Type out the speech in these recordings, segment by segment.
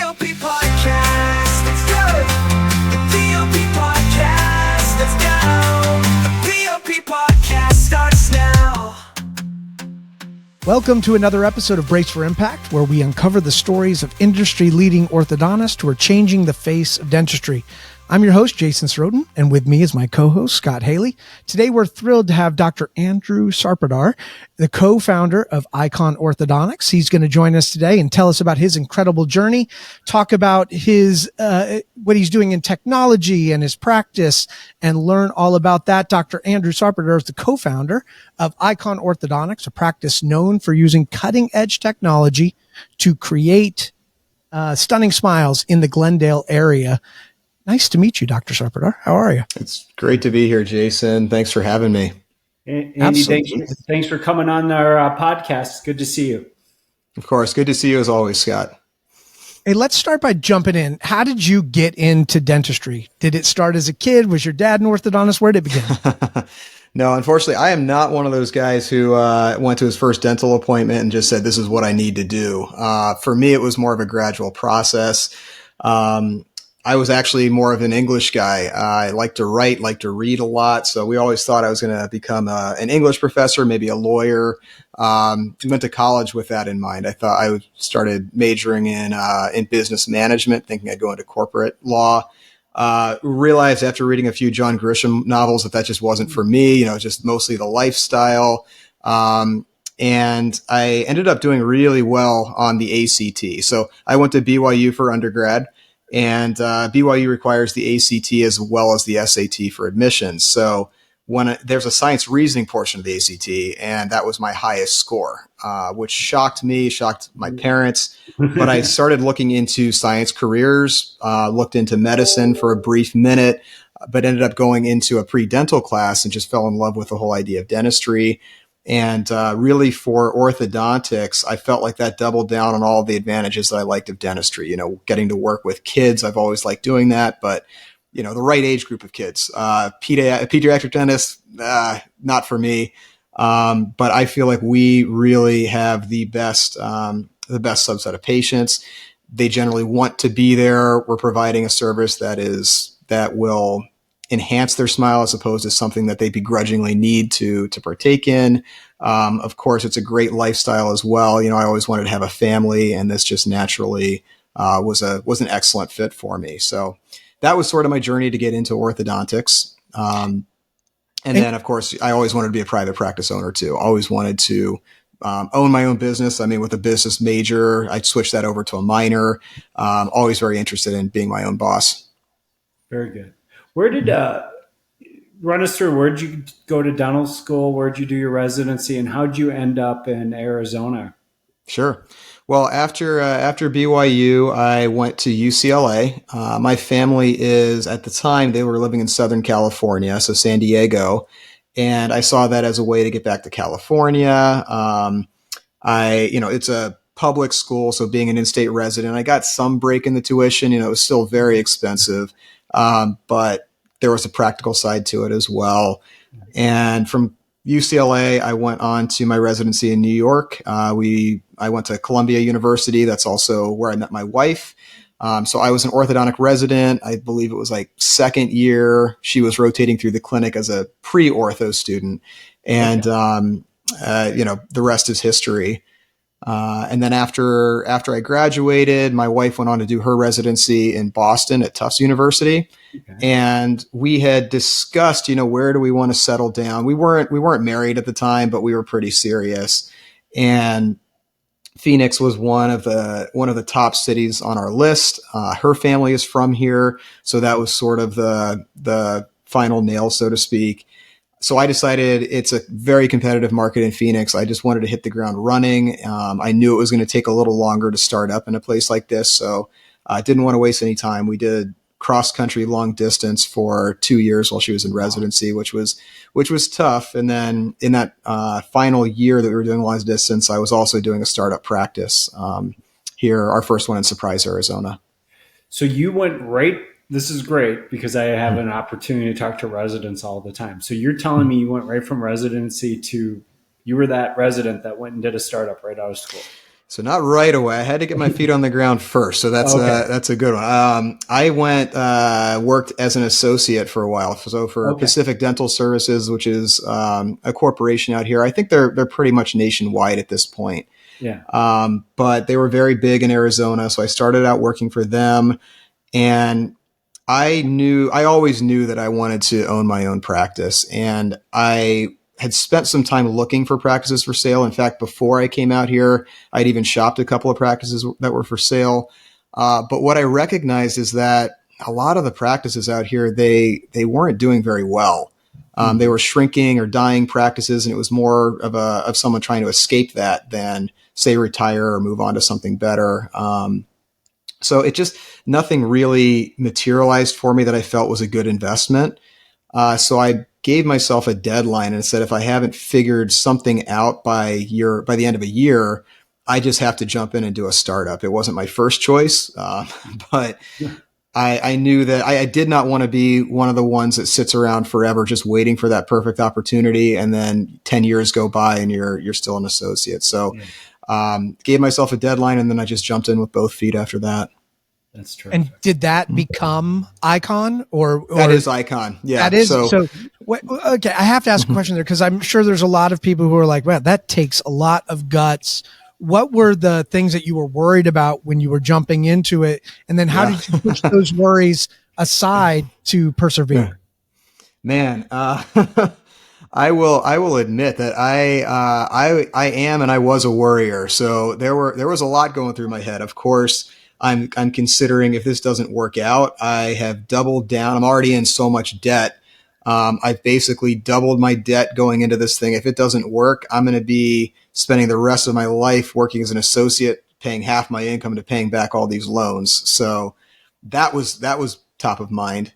P.O.P podcast, let's go. The P.O.P podcast, let's go. The P.O.P podcast starts now. Welcome to another episode of Brace for Impact, where we uncover the stories of industry-leading orthodontists who are changing the face of dentistry. I'm your host, Jason Sirotin, and with me is my co-host, Scott Haley. Today, we're thrilled to have Dr. Andrew Sarpotdar, the co-founder of Icon Orthodontics. He's going to join us today and tell us about his incredible journey, talk about his what he's doing in technology and his practice, and learn all about that. Dr. Andrew Sarpotdar is the co-founder of Icon Orthodontics, a practice known for using cutting-edge technology to create stunning smiles in the Glendale area. Nice to meet you, Dr. Sarpotdar. How are you? It's great to be here, Jason. Thanks for having me. Andy, thanks for coming on our podcast. It's good to see you. Of course. Good to see you as always, Scott. Hey, let's start by jumping in. How did you get into dentistry? Did it start as a kid? Was your dad an orthodontist? Where did it begin? No, unfortunately, I am not one of those guys who went to his first dental appointment and just said, this is what I need to do. For me, it was more of a gradual process. I was actually more of an English guy. I like to write, like to read a lot. So we always thought I was going to become an English professor, maybe a lawyer. Went to college with that in mind. I thought I started majoring in business management, thinking I'd go into corporate law. Realized after reading a few John Grisham novels that just wasn't for me, just mostly the lifestyle. And I ended up doing really well on the ACT. So I went to BYU for undergrad. And BYU requires the ACT as well as the SAT for admissions. So there's a science reasoning portion of the ACT, and that was my highest score, which shocked me, shocked my parents. But I started looking into science careers, looked into medicine for a brief minute, but ended up going into a pre-dental class and just fell in love with the whole idea of dentistry. And really for orthodontics, I felt like that doubled down on all the advantages that I liked of dentistry. Getting to work with kids, I've always liked doing that, but the right age group of kids. Pediatric dentist, not for me. But I feel like we really have the best subset of patients. They generally want to be there. We're providing a service that will enhance their smile as opposed to something that they begrudgingly need to partake in. Of course, it's a great lifestyle as well. I always wanted to have a family, and this just naturally was an excellent fit for me. So that was sort of my journey to get into orthodontics. And then, of course, I always wanted to be a private practice owner too. Always wanted to own my own business. I mean, with a business major, I switched that over to a minor. Always very interested in being my own boss. Very good. Where did run us through? Where did you go to dental school? Where did you do your residency, and how did you end up in Arizona? Sure. Well, after BYU, I went to UCLA. My family at the time, they were living in Southern California, so San Diego, and I saw that as a way to get back to California. It's a public school, so being an in-state resident, I got some break in the tuition. It was still very expensive. But there was a practical side to it as well. And from UCLA, I went on to my residency in New York. I went to Columbia University. That's also where I met my wife. So I was an orthodontic resident. I believe it was like second year. She was rotating through the clinic as a pre-ortho student. And, the rest is history. And then after I graduated, my wife went on to do her residency in Boston at Tufts University. Okay. And we had discussed, where do we want to settle down? We weren't married at the time, but we were pretty serious. And Phoenix was one of the top cities on our list. Her family is from here. So that was sort of the final nail, so to speak. So I decided it's a very competitive market in Phoenix. I just wanted to hit the ground running. I knew it was going to take a little longer to start up in a place like this. So I didn't want to waste any time. We did cross-country long distance for 2 years while she was in residency, which was tough. And then in that final year that we were doing long distance, I was also doing a startup practice here, our first one in Surprise, Arizona. So you went right. This is great because I have an opportunity to talk to residents all the time. So you're telling me you went right from residency to, you were that resident that went and did a startup right out of school. So not right away. I had to get my feet on the ground first. So that's a good one. I went worked as an associate for a while. So for Pacific Dental Services, which is a corporation out here. I think they're pretty much nationwide at this point. Yeah. But they were very big in Arizona. So I started out working for them, and I always knew that I wanted to own my own practice, and I had spent some time looking for practices for sale. In fact, before I came out here, I'd even shopped a couple of practices that were for sale. But what I recognized is that a lot of the practices out here, they weren't doing very well. They were shrinking or dying practices, and it was more of someone trying to escape that than, say, retire or move on to something better. So it just, nothing really materialized for me that I felt was a good investment. So I gave myself a deadline and said, if I haven't figured something out by the end of a year, I just have to jump in and do a startup. It wasn't my first choice, but I knew that I did not want to be one of the ones that sits around forever just waiting for that perfect opportunity, and then 10 years go by and you're still an associate. So gave myself a deadline, and then I just jumped in with both feet after that. That's true. And did that become Icon or that is Icon? Yeah. That is. Okay. I have to ask a question there, because I'm sure there's a lot of people who are like, wow, that takes a lot of guts. What were the things that you were worried about when you were jumping into it? And then how did you push those worries aside to persevere? Man, I will admit that I am, and I was a worrier. So there was a lot going through my head. Of course, I'm considering, if this doesn't work out, I have doubled down. I'm already in so much debt. I've basically doubled my debt going into this thing. If it doesn't work, I'm going to be spending the rest of my life working as an associate, paying half my income to paying back all these loans. So that was top of mind.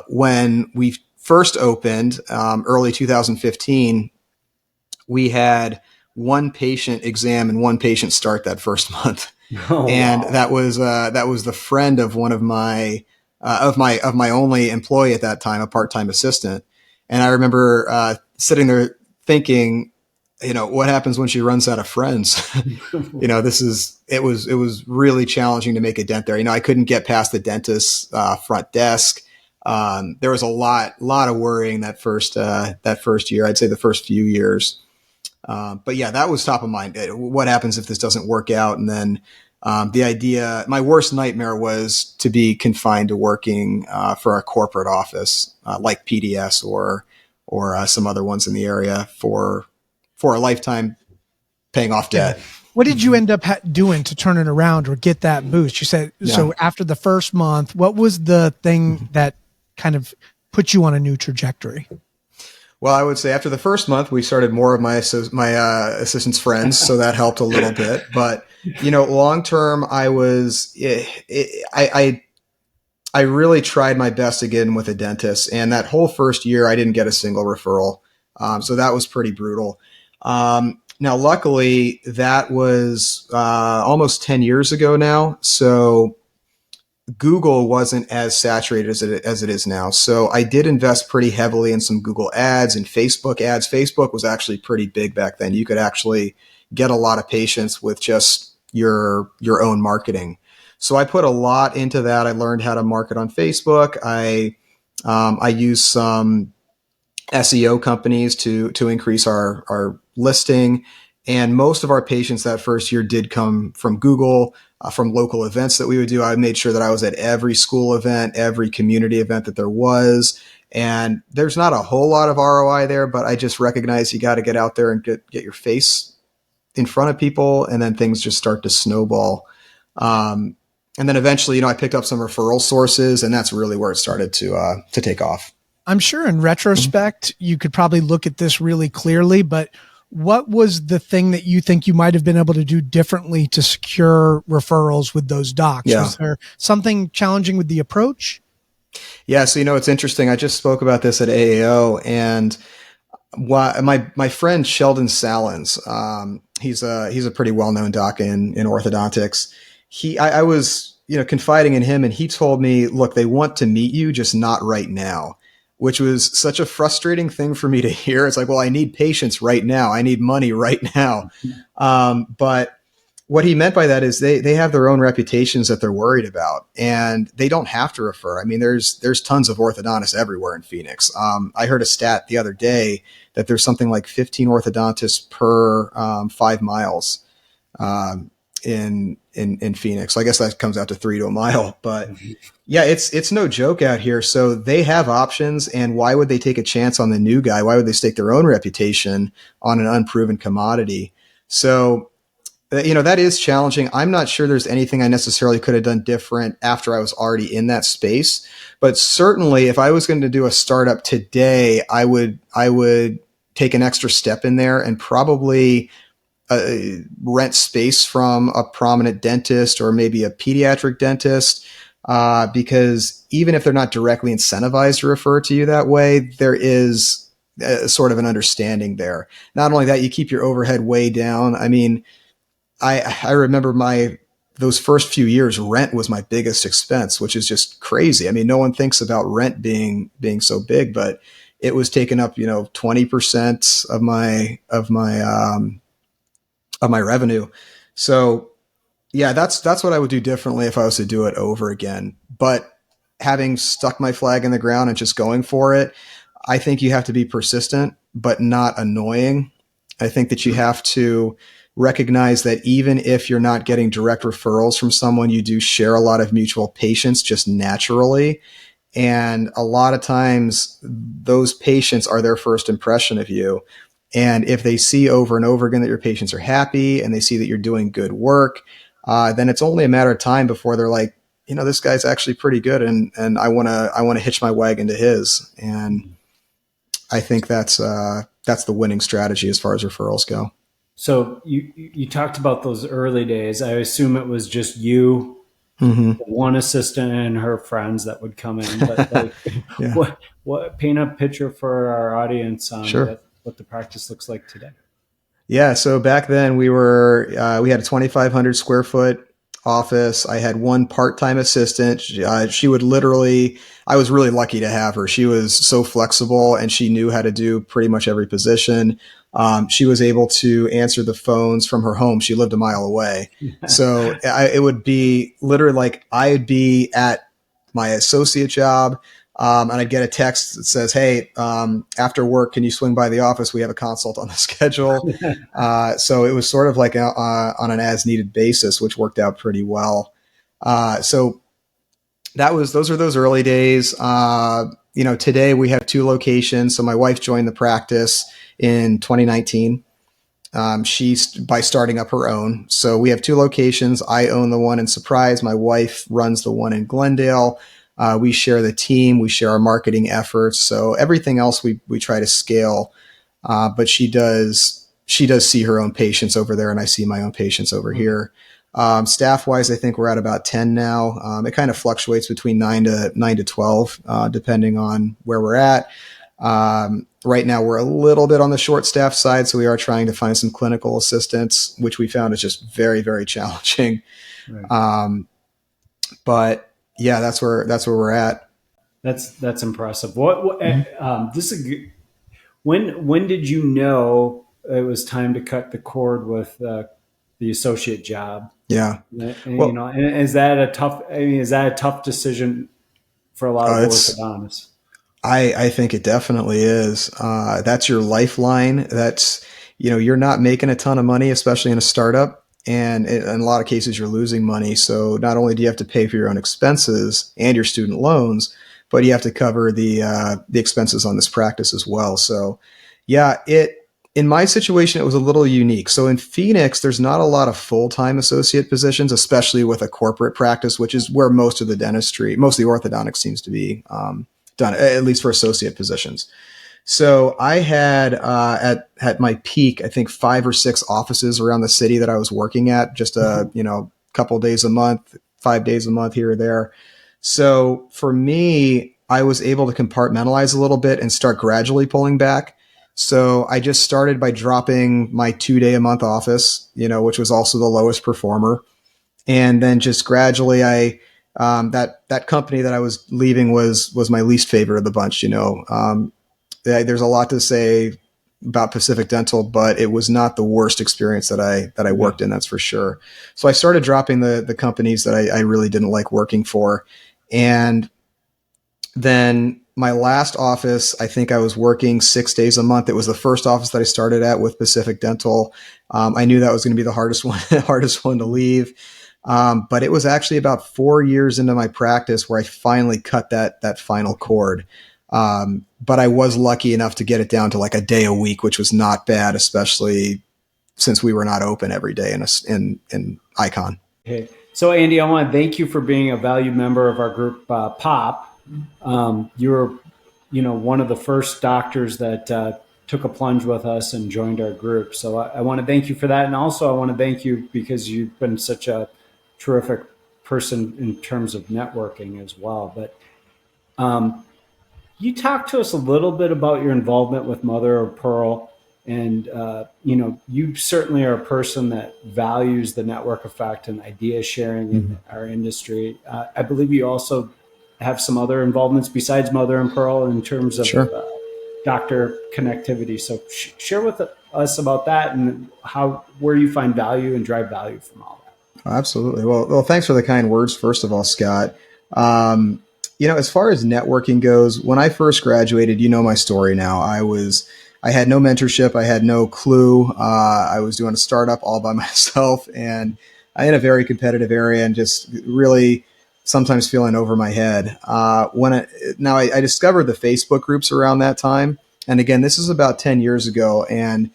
When we first opened, early 2015, we had one patient exam and one patient start that first month. And wow. That was the friend of one of my only employee at that time, a part-time assistant. And I remember sitting there thinking, what happens when she runs out of friends? It was really challenging to make a dent there. I couldn't get past the dentist's front desk. There was a lot of worrying that first year. I'd say the first few years. But yeah, that was top of mind. What happens if this doesn't work out? And then the idea, my worst nightmare was to be confined to working for a corporate office like PDS or some other ones in the area for a lifetime, paying off debt. What did you end up doing to turn it around or get that boost? You said, so after the first month, what was the thing that kind of put you on a new trajectory? Well, I would say after the first month, we started more of my assistant's friends, so that helped a little bit. But long term, I really tried my best to get in with a dentist, and that whole first year, I didn't get a single referral. So that was pretty brutal. Now, luckily, that was almost 10 years ago now, so Google wasn't as saturated as it is now. So I did invest pretty heavily in some Google ads and Facebook ads. Facebook was actually pretty big back then. You could actually get a lot of patients with just your own marketing. So I put a lot into that. I learned how to market on Facebook. I used some SEO companies to increase our listing. And most of our patients that first year did come from Google, from local events that we would do. I made sure that I was at every school event, every community event that there was. And there's not a whole lot of ROI there, but I just recognize you got to get out there and get your face in front of people. And then things just start to snowball. And then eventually, I picked up some referral sources, and that's really where it started to take off. I'm sure in retrospect, you could probably look at this really clearly, but what was the thing that you think you might have been able to do differently to secure referrals with those docs? Yeah. Was there something challenging with the approach? Yeah. So, it's interesting. I just spoke about this at AAO, and my friend Sheldon Salins, he's a pretty well-known doc in orthodontics. I was, confiding in him, and he told me, look, they want to meet you, just not right now. Which was such a frustrating thing for me to hear. It's like, well, I need patients right now. I need money right now. But what he meant by that is they have their own reputations that they're worried about, and they don't have to refer. I mean, there's tons of orthodontists everywhere in Phoenix. I heard a stat the other day that there's something like 15 orthodontists per 5 miles in Phoenix. So I guess that comes out to 3 to a mile, but yeah, it's no joke out here. So they have options, and why would they take a chance on the new guy? Why would they stake their own reputation on an unproven commodity? So that is challenging. I'm not sure there's anything I necessarily could have done different after I was already in that space. But certainly if I was going to do a startup today, I would take an extra step in there and probably rent space from a prominent dentist or maybe a pediatric dentist. Because even if they're not directly incentivized to refer to you that way, there is sort of an understanding there. Not only that, you keep your overhead way down. I mean, I remember those first few years, rent was my biggest expense, which is just crazy. I mean, no one thinks about rent being so big, but it was taking up, 20% of my revenue. So yeah, that's what I would do differently if I was to do it over again. But having stuck my flag in the ground and just going for it, I think you have to be persistent, but not annoying. I think that you have to recognize that even if you're not getting direct referrals from someone, you do share a lot of mutual patients just naturally. And a lot of times those patients are their first impression of you. And if they see over and over again that your patients are happy and they see that you're doing good work, then it's only a matter of time before they're like, this guy's actually pretty good. And I want to hitch my wagon to his. And I think that's the winning strategy as far as referrals go. So you talked about those early days. I assume it was just you, one assistant, and her friends that would come in. But Yeah. what paint a picture for our audience on Sure. what the practice looks like today? Yeah. So back then we had a 2,500 square foot office. I had one part-time assistant. She would literally, I was really lucky to have her. She was so flexible and she knew how to do pretty much every position. She was able to answer the phones from her home. She lived a mile away. So it would be literally like I'd be at my associate job. And I'd get a text that says, "Hey, after work, can you swing by the office? We have a consult on the schedule." So it was sort of like on an as-needed basis, which worked out pretty well. So those are those early days. Today we have 2 locations. So my wife joined the practice in 2019. She's by starting up her own. So we have 2 locations. I own the one in Surprise. My wife runs the one in Glendale. We share the team, we share our marketing efforts. So everything else we try to scale. But she does see her own patients over there, and I see my own patients over here. Staff wise, I think we're at about 10 now. It kind of fluctuates between 9 to 12, depending on where we're at. Right now we're a little bit on the short staff side. So we are trying to find some clinical assistants, which we found is just very, very challenging. Right. But yeah, that's where we're at. That's impressive. This is when did you know it was time to cut the cord with the associate job? Yeah. And, and is that a tough decision for a lot of orthodontists? I think it definitely is. That's your lifeline. That's, you're not making a ton of money, especially in a startup. And in a lot of cases, you're losing money. So not only do you have to pay for your own expenses and your student loans, but you have to cover the expenses on this practice as well. So yeah, in my situation, it was a little unique. So in Phoenix, there's not a lot of full-time associate positions, especially with a corporate practice, which is where most of the orthodontics seems to be done, at least for associate positions. So I had at my peak, I think 5 or 6 offices around the city that I was working at, just couple days a month, 5 days a month here or there. So for me, I was able to compartmentalize a little bit and start gradually pulling back. So I just started by dropping my 2-day-a-month office, which was also the lowest performer. And then just gradually that company that I was leaving was my least favorite of the bunch. There's a lot to say about Pacific Dental, but it was not the worst experience that I worked in. That's for sure. So I started dropping the companies that I really didn't like working for. And then my last office, I think I was working 6 days a month. It was the first office that I started at with Pacific Dental. I knew that was going to be the hardest one, hardest one to leave. But it was actually about 4 years into my practice where I finally cut that final cord. But I was lucky enough to get it down to like a day a week, which was not bad, especially since we were not open every day in Icon. Okay. So Andy, I want to thank you for being a valued member of our group, P.O.P. You were, one of the first doctors that took a plunge with us and joined our group. So I want to thank you for that. And also I want to thank you because you've been such a terrific person in terms of networking as well. But you talk to us a little bit about your involvement with Mother of Pearl. And, you certainly are a person that values the network effect and idea sharing in our industry. I believe you also have some other involvements besides Mother and Pearl in terms of doctor connectivity. So share with us about that and where you find value and drive value from all that. Absolutely. Well, thanks for the kind words, first of all, Scott. As far as networking goes, when I first graduated, my story now. I had no mentorship. I had no clue. I was doing a startup all by myself and in a very competitive area and just really sometimes feeling over my head. I discovered the Facebook groups around that time. And again, this is about 10 years ago. And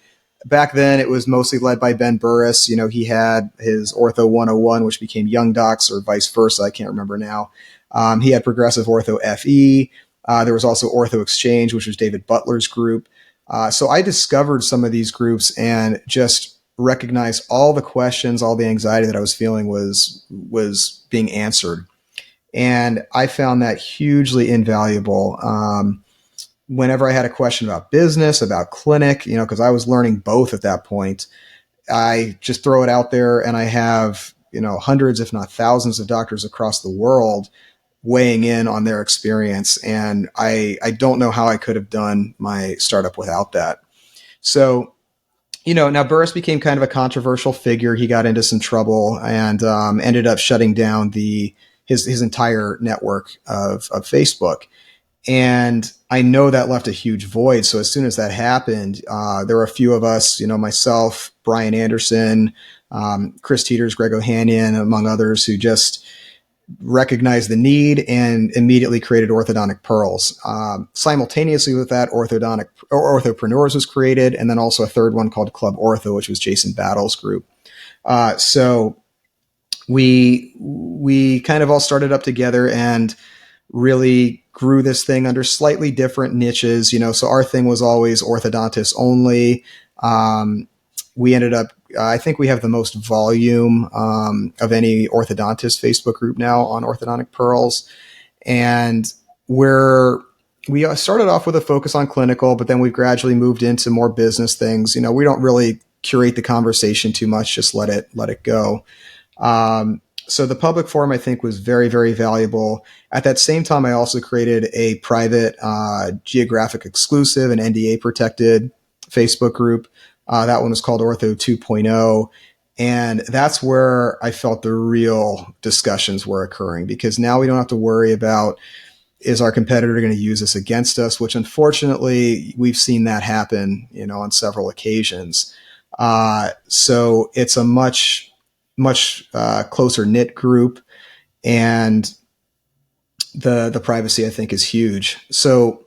back then it was mostly led by Ben Burris. He had his Ortho 101, which became Young Docs or vice versa. I can't remember now. He had Progressive Ortho FE. There was also Ortho Exchange, which was David Butler's group. So I discovered some of these groups and just recognized all the questions, all the anxiety that I was feeling was being answered. And I found that hugely invaluable. Whenever I had a question about business, about clinic, because I was learning both at that point, I just throw it out there and I have, hundreds, if not thousands of doctors across the world weighing in on their experience. And I don't know how I could have done my startup without that. So, now Burris became kind of a controversial figure. He got into some trouble and ended up shutting down his entire network of Facebook. And I know that left a huge void. So as soon as that happened, there were a few of us, myself, Brian Anderson, Chris Teeters, Greg Ohanian, among others, who just recognized the need and immediately created Orthodontic Pearls. Simultaneously with that, Orthopreneurs was created, and then also a third one called Club Ortho, which was Jason Battle's group. So we kind of all started up together and really grew this thing under slightly different niches. So our thing was always orthodontists only. We ended up, I think we have the most volume of any orthodontist Facebook group now on Orthodontic Pearls. And we started off with a focus on clinical, but then we gradually moved into more business things. We don't really curate the conversation too much, just let it go. So the public forum, I think, was very, very valuable. At that same time, I also created a private, geographic exclusive and NDA protected Facebook group. That one was called Ortho 2.0. And that's where I felt the real discussions were occurring, because now we don't have to worry about, is our competitor going to use this against us? Which unfortunately we've seen that happen, on several occasions. So it's a much closer knit group, and the privacy, I think, is huge. So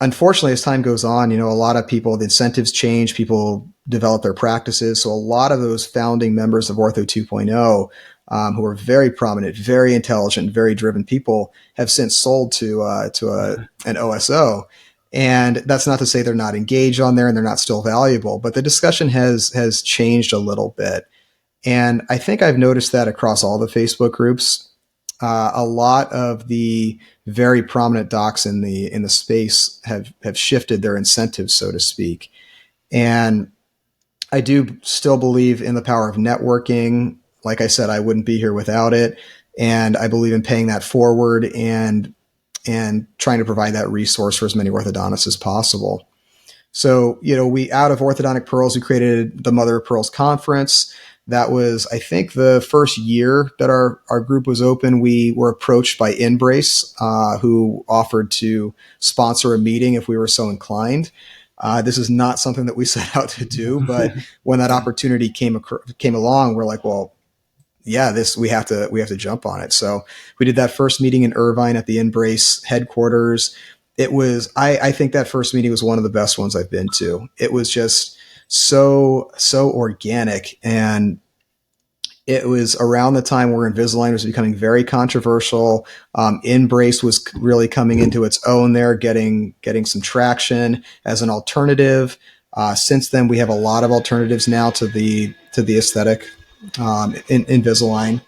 unfortunately, as time goes on, a lot of people, the incentives change, people develop their practices. So a lot of those founding members of Ortho 2.0, who are very prominent, very intelligent, very driven people, have since sold to an OSO. And that's not to say they're not engaged on there and they're not still valuable, but the discussion has changed a little bit. And I think I've noticed that across all the Facebook groups. A lot of the very prominent docs in the space have shifted their incentives, so to speak. And I do still believe in the power of networking. Like I said, I wouldn't be here without it. And I believe in paying that forward and trying to provide that resource for as many orthodontists as possible. So, we, out of Orthodontic Pearls, we created the Mother of Pearls Conference. That was, I think, the first year that our group was open. We were approached by Embrace, who offered to sponsor a meeting if we were so inclined. This is not something that we set out to do, but when that opportunity came along, we're like, well, yeah, we have to jump on it. So we did that first meeting in Irvine at the Embrace headquarters. It was, I think that first meeting was one of the best ones I've been to. It was just so organic, and it was around the time where Invisalign was becoming very controversial. Embrace was really coming into its own there, getting some traction as an alternative. Since then, we have a lot of alternatives now to the aesthetic in Invisalign,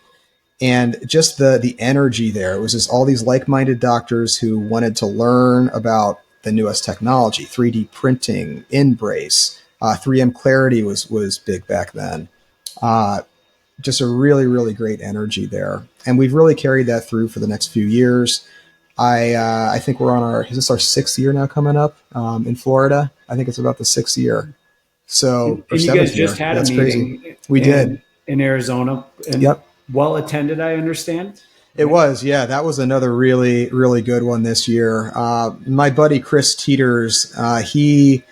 and just the energy there. It was just all these like-minded doctors who wanted to learn about the newest technology, 3D printing, Embrace, 3M Clarity was big back then. Just a really, really great energy there. And we've really carried that through for the next few years. I think we're on is this our 6th year now coming up in Florida? I think it's about the 6th year. So, and you guys just had a meeting. Crazy. We did. In Arizona. And yep. Well attended, I understand. It was, yeah. That was another really, really good one this year. My buddy Chris Teeters, he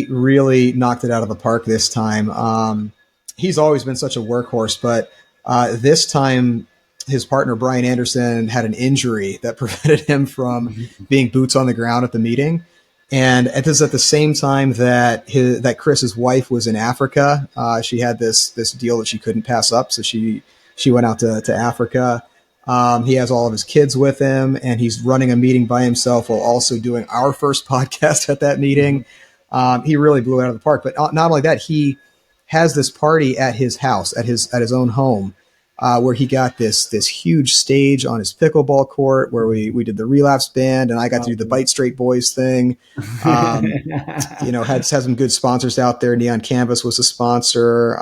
really knocked it out of the park this time. He's always been such a workhorse, but this time his partner Brian Anderson had an injury that prevented him from being boots on the ground at the meeting. And it was at the same time that Chris's wife was in Africa. She had this deal that she couldn't pass up, so she went out to Africa. He has all of his kids with him, and he's running a meeting by himself while also doing our first podcast at that meeting. He really blew it out of the park. But not only that, he has this party at his house, at his own home, where he got this huge stage on his pickleball court where we did the relapse band, and I got to do the Bite Straight Boys thing. Had some good sponsors out there. Neon Canvas was a sponsor.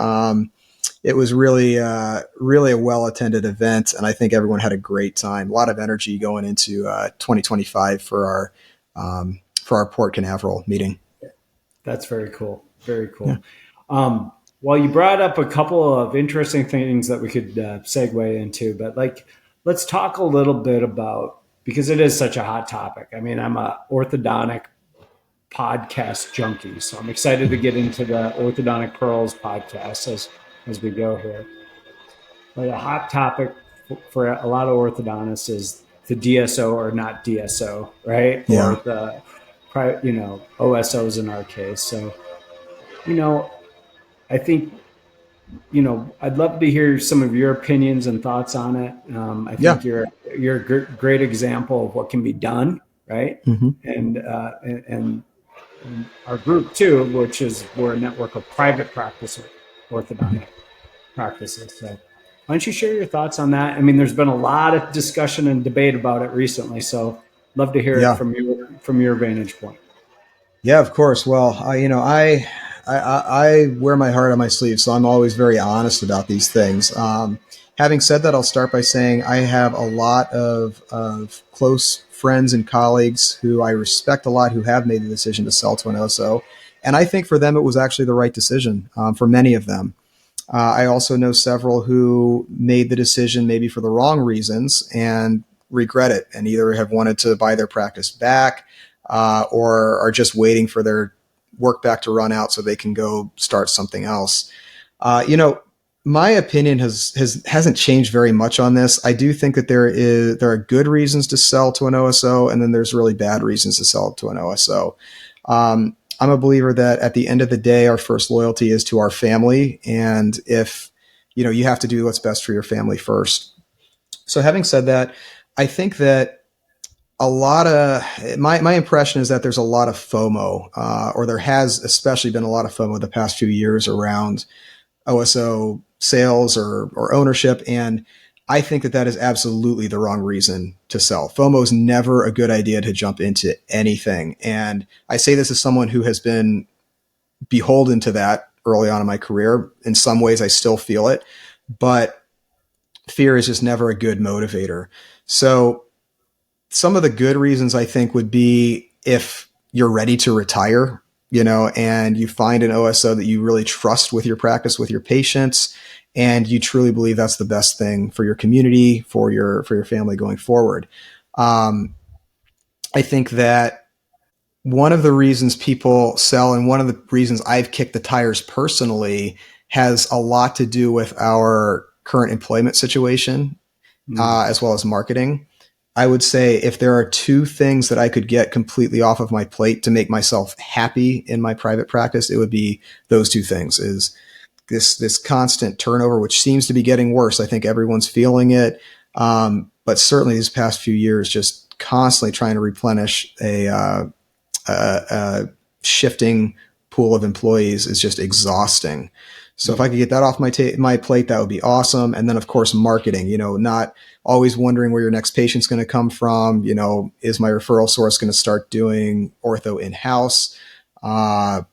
It was really a well-attended event, and I think everyone had a great time. A lot of energy going into 2025 for our Port Canaveral meeting. That's very cool. Very cool. Yeah. Well, you brought up a couple of interesting things that we could segue into, but let's talk a little bit about, because it is such a hot topic. I mean, I'm a orthodontic podcast junkie, so I'm excited to get into the Orthodontic Pearls podcast as we go here. But a hot topic for a lot of orthodontists is the DSO or not DSO, right? Yeah. Or the OSOs in our case. So, I think, I'd love to hear some of your opinions and thoughts on it. I think you're a great example of what can be done, right? Mm-hmm. And our group too, which is we're a network of private practice orthodontic practices. So why don't you share your thoughts on that? I mean, there's been a lot of discussion and debate about it recently, so love to hear it from your vantage point. Yeah, of course. Well, I wear my heart on my sleeve, so I'm always very honest about these things. Having said that, I'll start by saying I have a lot of close friends and colleagues who I respect a lot who have made the decision to sell to an OSO. And I think for them, it was actually the right decision for many of them. I also know several who made the decision maybe for the wrong reasons and regret it, and either have wanted to buy their practice back or are just waiting for their work back to run out so they can go start something else. My opinion hasn't changed very much on this. I do think that there are good reasons to sell to an OSO, and then there's really bad reasons to sell to an OSO. I'm a believer that at the end of the day, our first loyalty is to our family. And if, you have to do what's best for your family first. So having said that, I think that a lot of my impression is that there's a lot of FOMO, or there has especially been a lot of FOMO the past few years around OSO sales or ownership. And I think that is absolutely the wrong reason to sell. FOMO is never a good idea to jump into anything. And I say this as someone who has been beholden to that early on in my career. In some ways, I still feel it, but fear is just never a good motivator. So some of the good reasons I think would be if you're ready to retire. and you find an OSO that you really trust with your practice, with your patients, and you truly believe that's the best thing for your community, for your family going forward. I think that one of the reasons people sell, and one of the reasons I've kicked the tires personally, has a lot to do with our current employment situation, as well as marketing. I would say if there are two things that I could get completely off of my plate to make myself happy in my private practice, it would be those two things: is this constant turnover, which seems to be getting worse. I think everyone's feeling it. But certainly these past few years, just constantly trying to replenish a shifting pool of employees is just exhausting. So if I could get that off my plate, that would be awesome. And then of course, marketing, not always wondering where your next patient's going to come from. Is my referral source going to start doing ortho in-house? How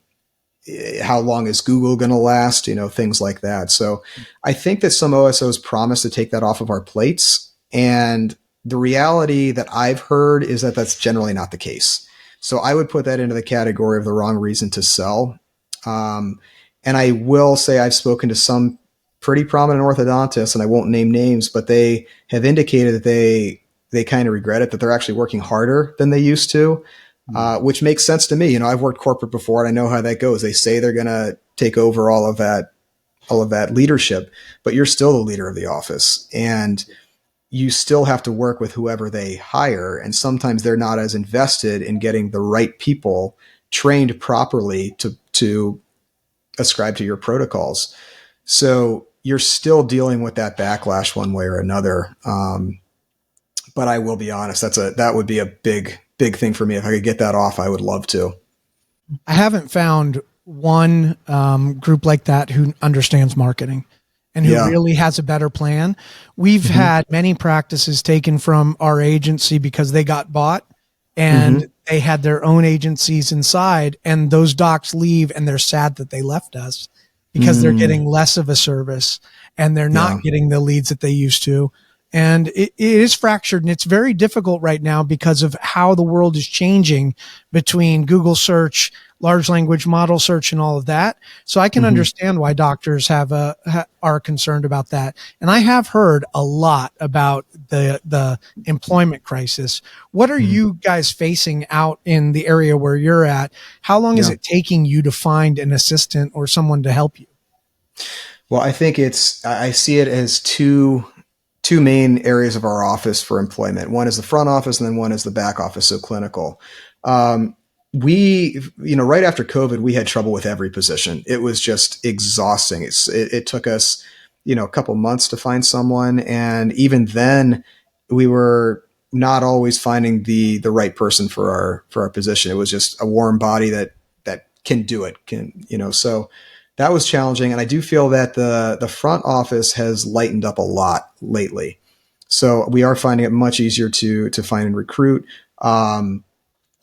long is Google going to last? Things like that. So I think that some OSOs promise to take that off of our plates. And the reality that I've heard is that that's generally not the case. So I would put that into the category of the wrong reason to sell. And I will say I've spoken to some pretty prominent orthodontists, and I won't name names, but they have indicated that they kind of regret it, that they're actually working harder than they used to, which makes sense to me. I've worked corporate before, and I know how that goes. They say they're going to take over all of that leadership, but you're still the leader of the office, and you still have to work with whoever they hire. And sometimes they're not as invested in getting the right people trained properly to ascribe to your protocols. So you're still dealing with that backlash one way or another. But I will be honest, that would be a big thing for me. If I could get that off, I would love to. I haven't found one group like that who understands marketing and who really has a better plan. We've had many practices taken from our agency because they got bought and they had their own agencies inside, and those docs leave and they're sad that they left us because they're getting less of a service and they're not getting the leads that they used to. And it is fractured, and it's very difficult right now because of how the world is changing between Google search, large language model search, and all of that. So I can understand why doctors are concerned about that. And I have heard a lot about the employment crisis. What are you guys facing out in the area where you're at? How long is it taking you to find an assistant or someone to help you? Well, I think I see it as two main areas of our office for employment. One is the front office, and then one is the back office, so clinical. We, right after COVID, we had trouble with every position. It was just exhausting. It took us, a couple months to find someone. And even then we were not always finding the right person for our position. It was just a warm body that can do it, so that was challenging. And I do feel that the front office has lightened up a lot lately. So we are finding it much easier to find and recruit.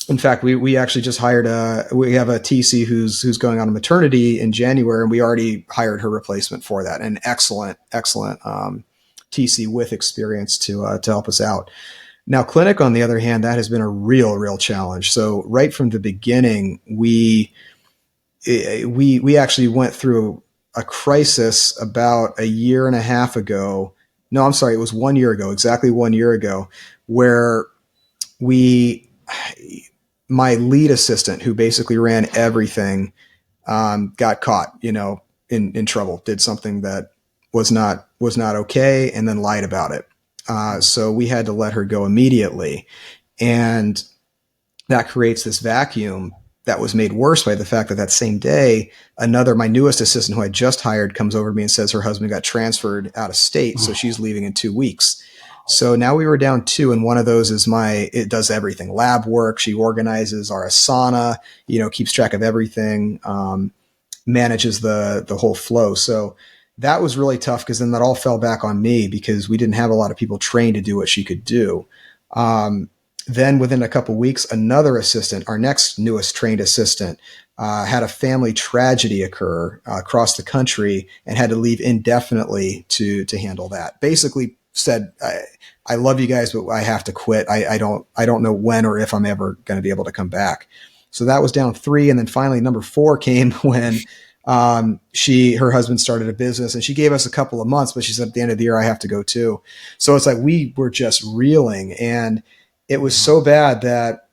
In fact, we actually just hired we have a TC who's going on a maternity in January, and we already hired her replacement for that. An excellent TC with experience to help us out. Now, clinic, on the other hand, that has been a real challenge. So right from the beginning, we actually went through a crisis about a year and a half ago. No, I'm sorry. It was 1 year ago, exactly 1 year ago, where my lead assistant, who basically ran everything, got caught, in trouble, did something that was not okay, and then lied about it. So we had to let her go immediately. And that creates this vacuum that was made worse by the fact that same day, my newest assistant, who I just hired, comes over to me and says her husband got transferred out of state. So she's leaving in 2 weeks. So now we were down 2, and one of those is it does everything, lab work. She organizes our Asana, keeps track of everything, manages the whole flow. So that was really tough, because then that all fell back on me because we didn't have a lot of people trained to do what she could do. Then within a couple of weeks, another assistant, our next newest trained assistant, had a family tragedy occur across the country and had to leave indefinitely to handle that. Basically said, I love you guys, but I have to quit. I don't know when or if I'm ever going to be able to come back. So that was down 3. And then finally number 4 came when her husband started a business, and she gave us a couple of months, but she said at the end of the year, I have to go too. So it's like we were just reeling, and it was so bad that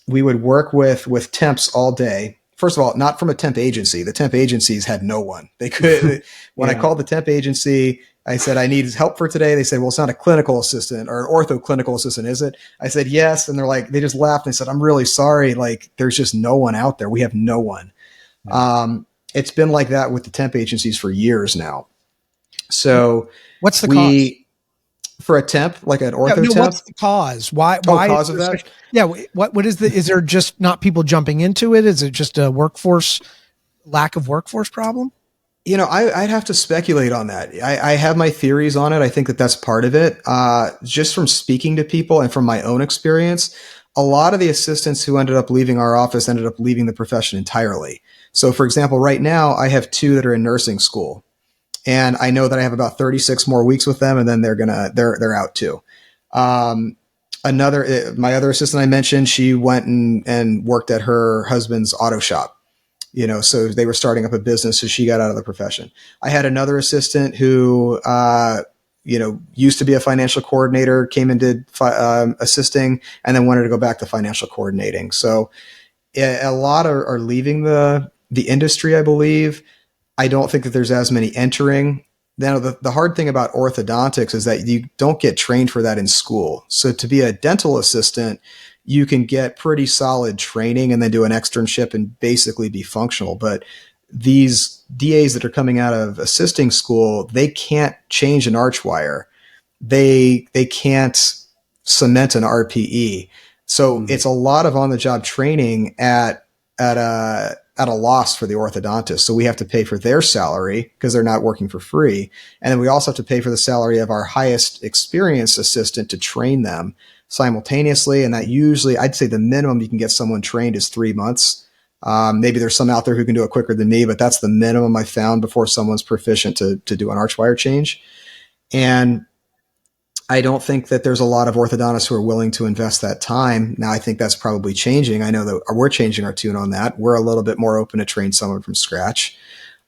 we would work with temps all day. First of all, not from a temp agency. The temp agencies had no one. They could, when I called the temp agency, I said, I need help for today. They said, well, it's not a clinical assistant or an ortho clinical assistant, is it? I said, yes. And they're like, they just laughed and said, I'm really sorry. Like, there's just no one out there. We have no one. It's been like that with the temp agencies for years now. So what's the cause? For a temp, like an ortho temp? What's the cause? Why cause of that? What is is there just not people jumping into it? Is it just a lack of workforce problem? I'd have to speculate on that. I have my theories on it. I think that that's part of it. Just from speaking to people and from my own experience, a lot of the assistants who ended up leaving our office ended up leaving the profession entirely. So for example, right now I have 2 that are in nursing school, and I know that I have about 36 more weeks with them, and then they're out too. My other assistant I mentioned, she went and worked at her husband's auto shop. So they were starting up a business, so she got out of the profession. I had another assistant who, used to be a financial coordinator, came and did assisting, and then wanted to go back to financial coordinating. So a lot are leaving the industry, I believe. I don't think that there's as many entering. Now, the hard thing about orthodontics is that you don't get trained for that in school. So to be a dental assistant, you can get pretty solid training and then do an externship and basically be functional. But these DAs that are coming out of assisting school, they can't change an arch wire. They can't cement an RPE. So it's a lot of on-the-job training at a loss for the orthodontist. So we have to pay for their salary because they're not working for free. And then we also have to pay for the salary of our highest experienced assistant to train them simultaneously. And that usually, I'd say the minimum you can get someone trained is 3 months. Maybe there's some out there who can do it quicker than me, but that's the minimum I found before someone's proficient to do an arch wire change. And I don't think that there's a lot of orthodontists who are willing to invest that time. Now, I think that's probably changing. I know that we're changing our tune on that. We're a little bit more open to train someone from scratch.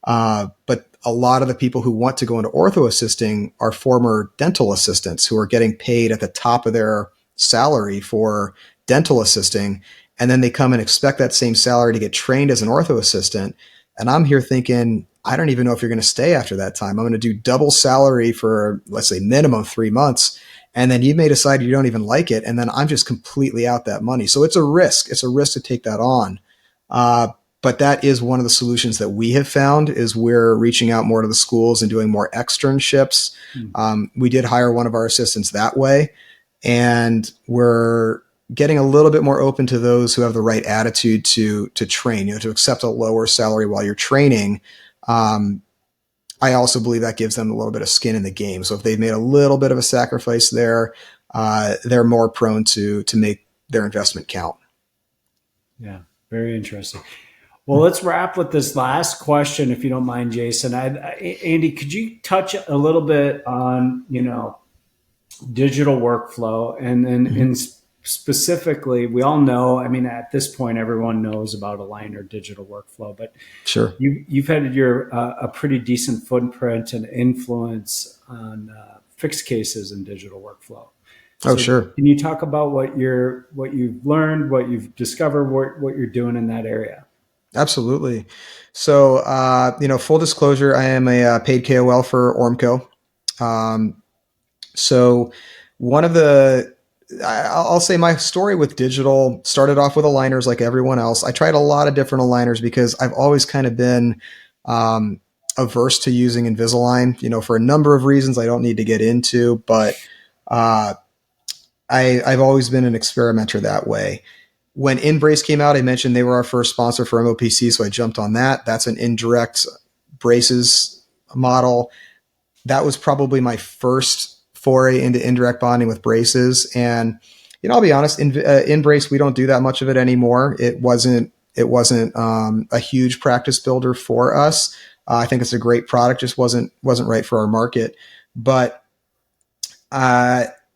But a lot of the people who want to go into ortho assisting are former dental assistants who are getting paid at the top of their salary for dental assisting. And then they come and expect that same salary to get trained as an ortho assistant. And I'm here thinking, I don't even know if you're going to stay after that time. I'm going to do double salary for, let's say, minimum 3 months. And then you may decide you don't even like it. And then I'm just completely out that money. So it's a risk. It's a risk to take that on. But that is one of the solutions that we have found is we're reaching out more to the schools and doing more externships. We did hire one of our assistants that way. And we're getting a little bit more open to those who have the right attitude to train, to accept a lower salary while you're training. I also believe that gives them a little bit of skin in the game. So if they've made a little bit of a sacrifice there, they're more prone to make their investment count. Yeah, very interesting. Well, let's wrap with this last question, if you don't mind, Jason. Andy, could you touch a little bit on, digital workflow and specifically, we all know, at this point, everyone knows about Aligner digital workflow, but sure, you've had a pretty decent footprint and influence on fixed cases in digital workflow. So sure. Can you talk about what you've learned, what you've discovered, what you're doing in that area? Absolutely. So, full disclosure, I am a paid KOL for Ormco. So one of I'll say my story with digital started off with aligners like everyone else. I tried a lot of different aligners because I've always kind of been averse to using Invisalign, for a number of reasons I don't need to get into, but I've always been an experimenter that way. When InBrace came out, I mentioned they were our first sponsor for MOPC, so I jumped on that. That's an indirect braces model. That was probably my first foray into indirect bonding with braces. And, I'll be honest, InBrace, we don't do that much of it anymore. It wasn't a huge practice builder for us. I think it's a great product, just wasn't right for our market. But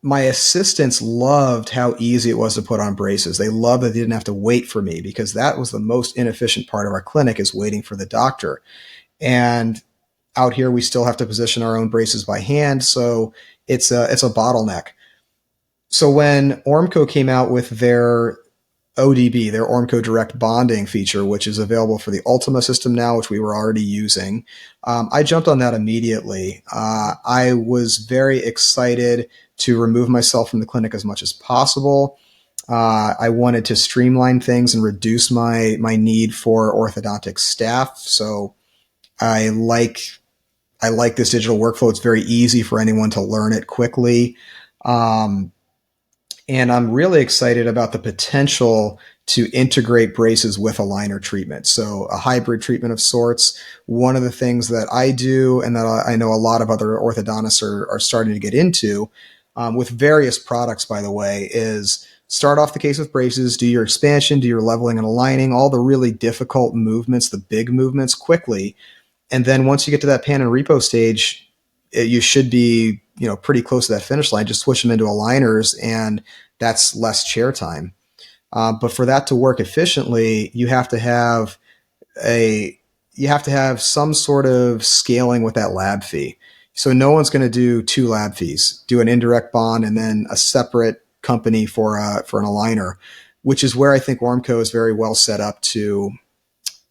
my assistants loved how easy it was to put on braces. They loved that they didn't have to wait for me, because that was the most inefficient part of our clinic, is waiting for the doctor. And out here, we still have to position our own braces by hand. So it's a bottleneck. So when Ormco came out with their ODB, their Ormco Direct Bonding feature, which is available for the Ultima system now, which we were already using, I jumped on that immediately. I was very excited to remove myself from the clinic as much as possible. I wanted to streamline things and reduce my need for orthodontic staff. So I like this digital workflow. It's very easy for anyone to learn it quickly. And I'm really excited about the potential to integrate braces with aligner treatment. So a hybrid treatment of sorts. One of the things that I do, and that I know a lot of other orthodontists are starting to get into, with various products, by the way, is start off the case with braces, do your expansion, do your leveling and aligning, all the really difficult movements, the big movements quickly. And then once you get to that pan and repo stage, you should be, pretty close to that finish line. Just switch them into aligners, and that's less chair time. But for that to work efficiently, you have to have some sort of scaling with that lab fee. So no one's going to do 2 lab fees, do an indirect bond and then a separate company for an aligner, which is where I think Ormco is very well set up to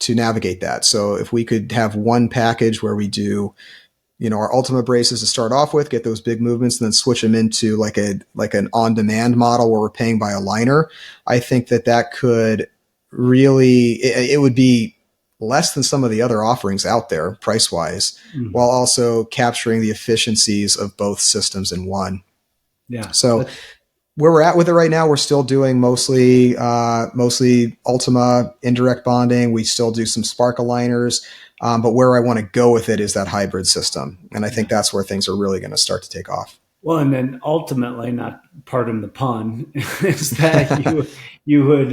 navigate that. So if we could have one package where we do, our Ultima braces to start off with, get those big movements, and then switch them into like an on-demand model where we're paying by aligner, I think that could really, it would be less than some of the other offerings out there price-wise, while also capturing the efficiencies of both systems in one. Yeah. So where we're at with it right now, we're still doing mostly Ultima indirect bonding. We still do some Spark aligners. But where I want to go with it is that hybrid system. And I think that's where things are really going to start to take off. Well, and then ultimately, not pardon the pun, is that you would,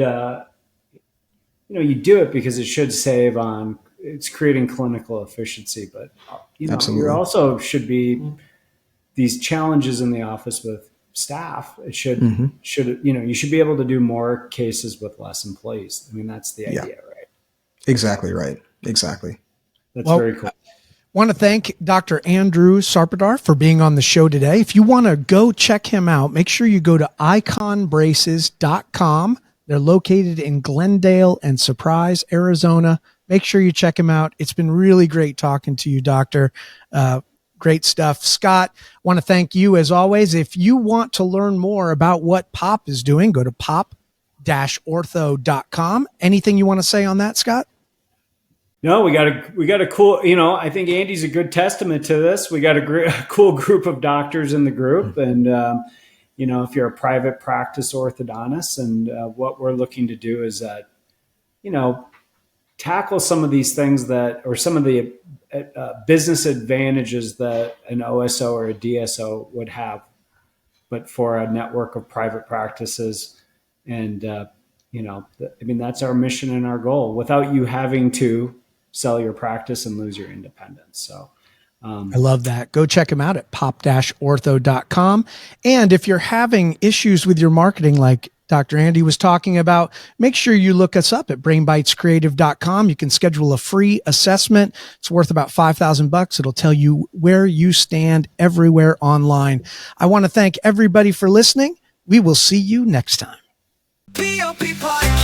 you do it because it should save on, it's creating clinical efficiency. But, Absolutely. you also should be, these challenges in the office with staff, it should, you should be able to do more cases with less employees. I mean, that's the idea, right? Exactly right. Exactly. That's very cool. Want to thank Dr. Andrew Sarpotdar for being on the show today. If you want to go check him out, make sure you go to iconbraces.com. They're located in Glendale and Surprise, Arizona. Make sure you check him out. It's been really great talking to you, Doctor. Great stuff. Scott, want to thank you as always. If you want to learn more about what P.O.P is doing, go to pop-ortho.com. Anything you want to say on that, Scott? No, we got a cool, I think Andy's a good testament to this. We got a cool group of doctors in the group. And, if you're a private practice orthodontist, and what we're looking to do is that, tackle some of these things or some of the business advantages that an OSO or a DSO would have, but for a network of private practices. And, that's our mission and our goal, without you having to sell your practice and lose your independence. So I love that. Go check them out at pop-ortho.com. And if you're having issues with your marketing, like Dr. Andy was talking about, make sure you look us up at brainbitescreative.com. You can schedule a free assessment. It's worth about $5,000. It'll tell you where you stand everywhere online. I want to thank everybody for listening. We will see you next time. P.O.P. Podcast.